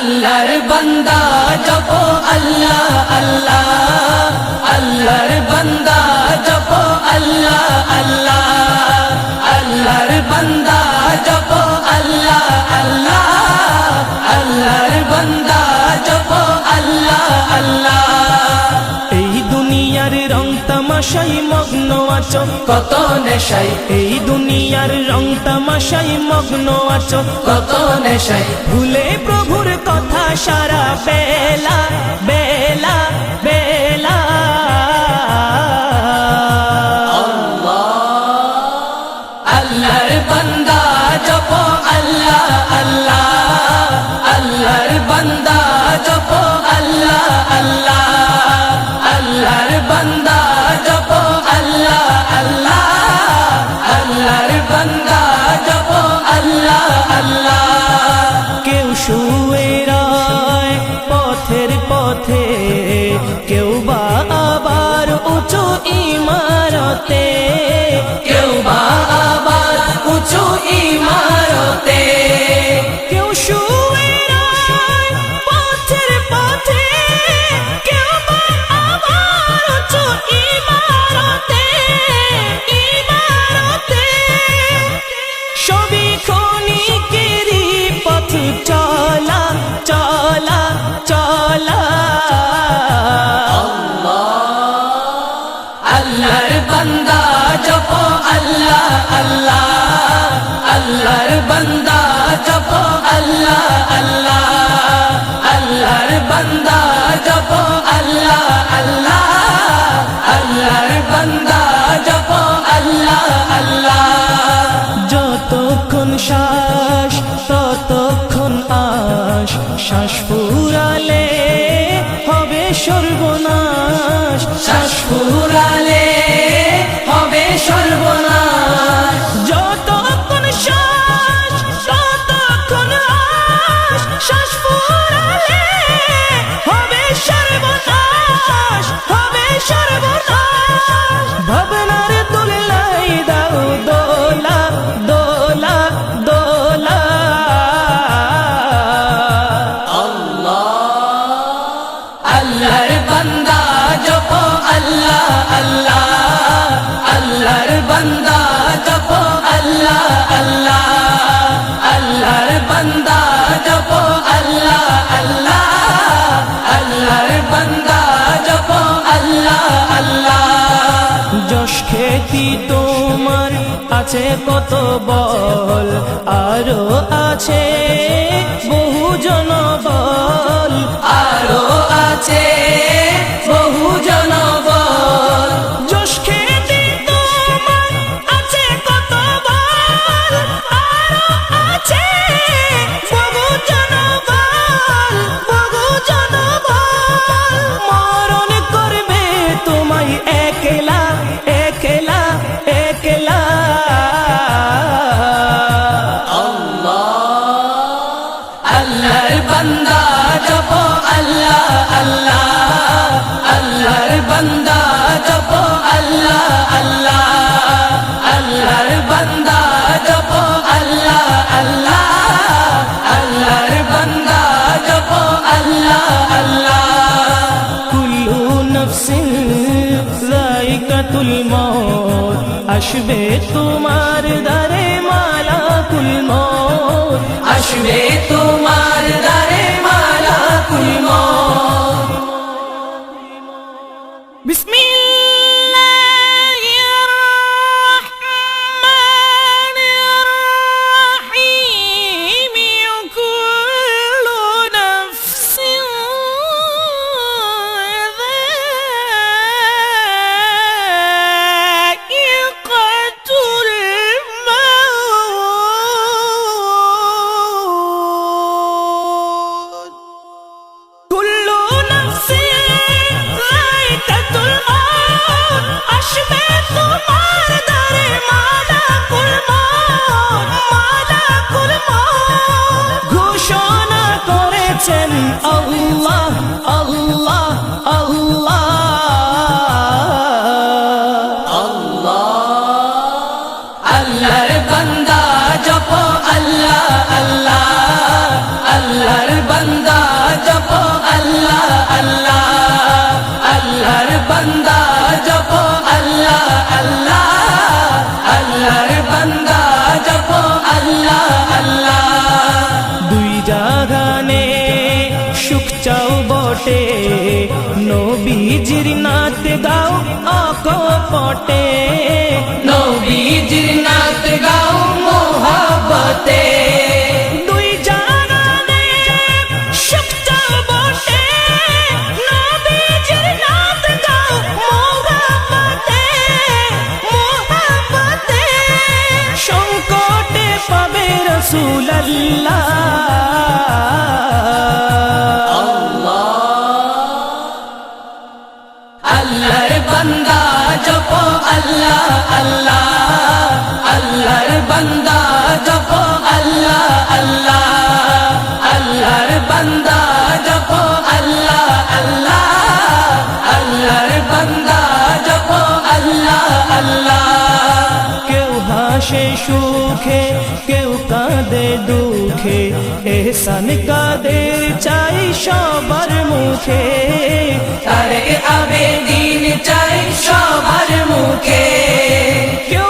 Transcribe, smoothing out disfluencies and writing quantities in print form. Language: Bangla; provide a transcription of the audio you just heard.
আল্লাহর বান্দা জপো আল্লাহ আল্লাহ, আল্লাহর বান্দা জপো আল্লাহ আল্লাহ, আল্লাহর বান্দা জপো আল্লাহ আল্লাহ, আল্লাহর বান্দা জপো আল্লাহ আল্লাহ। এই দুনিয়ার রং তামাশাই মগ্ন আছো কত নেশাই, এই দুনিয়ার রং তামাশাই মগ্ন আছো কত নেশাই, ভুলে প্রভুর কথা সারা বেলা বেলা বেলা। আল্লাহর বান্দা জপো আল্লাহ আল্লাহ, আল্লাহর বান্দা জপো আল্লাহ আল্লাহ, আল্লাহর বান্দা জপো আল্লাহ আল্লাহ, আল্লাহর বান্দা জপো আল্লাহ আল্লাহ। কেউ শুয়ে রয় পথের পথে, কেউ বা আবার উঁচু ইমারতে, কেউ বা আবার উঁচু ইমারতে, কেউ শুয়ে রয় পথের পথে, কেউ বা আবার উঁচু ইমারতে ইমারতে। সবই ক্ষণিকেরই পথ চলা চলা চলা। আল্লাহর বান্দা জপো আল্লাহ আল্লাহ, আল্লাহর বান্দা জপো আল্লাহ আল্লাহ, আল্লাহর বান্দা জপো আল্লাহ আল্লাহ, আল্লাহর বান্দা জপো আল্লাহ আল্লাহ। যতক্ষণ শ্বাস ততক্ষণ আশ, শ্বাস ফুরালে হবে সর্বনাশ, শ্বাস ফুরালে হবে সর্বনাশ, যতক্ষণ শ্বাস ততক্ষণ আশ, শ্বাস ফুরালে হবে সর্বনাশ হবে সর্বনাশ। ভাবনার দোলাই দাও দোলা দোলা দোলা। আল্লাহর বান্দা জপো আল্লাহ আল্লাহ, আল্লাহর বান্দা জপো আল্লাহ আল্লাহ, আল্লাহর বান্দা জপো আল্লাহ আল্লাহ, আল্লাহর বান্দা জপো আল্লাহ আল্লাহ। যশ খ্যাতি তোমার আছে কত বল, আরো আছে বহু জনবল, আরো আছে বহু জনবল, যশ খ্যাতি তোমার আছে কত বল, আরো আছে বহু জনবল বহু জনবল। মরণ করবে তোমায় একলা একলা একলা। আল্লাহর বান্দা জপো আল্লাহ আল্লাহ, আল্লাহর বান্দা জপো আল্লাহ আল্লাহ, আল্লাহর বান্দা জপো আল্লাহ আল্লাহ, আল্লাহর বান্দা জপো আল্লাহ আল্লাহ। কুল্লু নফসিন যায়িকাতুল মউত, আসবে তোমার দারে মালাকুল মউত, আসবে তোমার দ্বারে মালাকুল মউত। বিসমিল্লাহির রহমানির রহিম। কুল্লু নাফসিন যায়িকাতুল মাউত, কুল্লু নাফসিন যায়িকাতুল মউত, আসবে তোমার দারে মালাকুল মউত মালাকুল মউত। ঘোষণা করেছেন আল্লাহ আল্লাহ আল্লাহ। আল্লাহর বান্দা জপো আল্লাহ আল্লাহ, আল্লাহর বান্দা আল্লাহ আল্লাহর বান্দা জপো আল্লাহ আল্লাহ দুই জাগানে সুখ চাও বটে নবীজির নাত গাও অকপটে নবীজির নাত গাও মোহাব্বতে দুই জাগানে সুখ চাও বটে নবীজির নাত গাও মোহাব্বতে মোহাব্বতে সংকটে পাবে রাসূলুল্লাহ আল্লাহর বান্দা জপো আল্লাহ আল্লাহ আল্লাহর বান্দা জপো আল্লাহ আল্লাহ আল্লাহর বান্দা জপো আল্লাহ আল্লাহ আল্লাহর বান্দা জপো আল্লাহ আল্লাহ কেউ হাসে সুখে কেউ কাঁদে দুঃখে এহসান কাদের চাই সবার মুখে তারে আবেদিন চাই সবার মুখে কেউ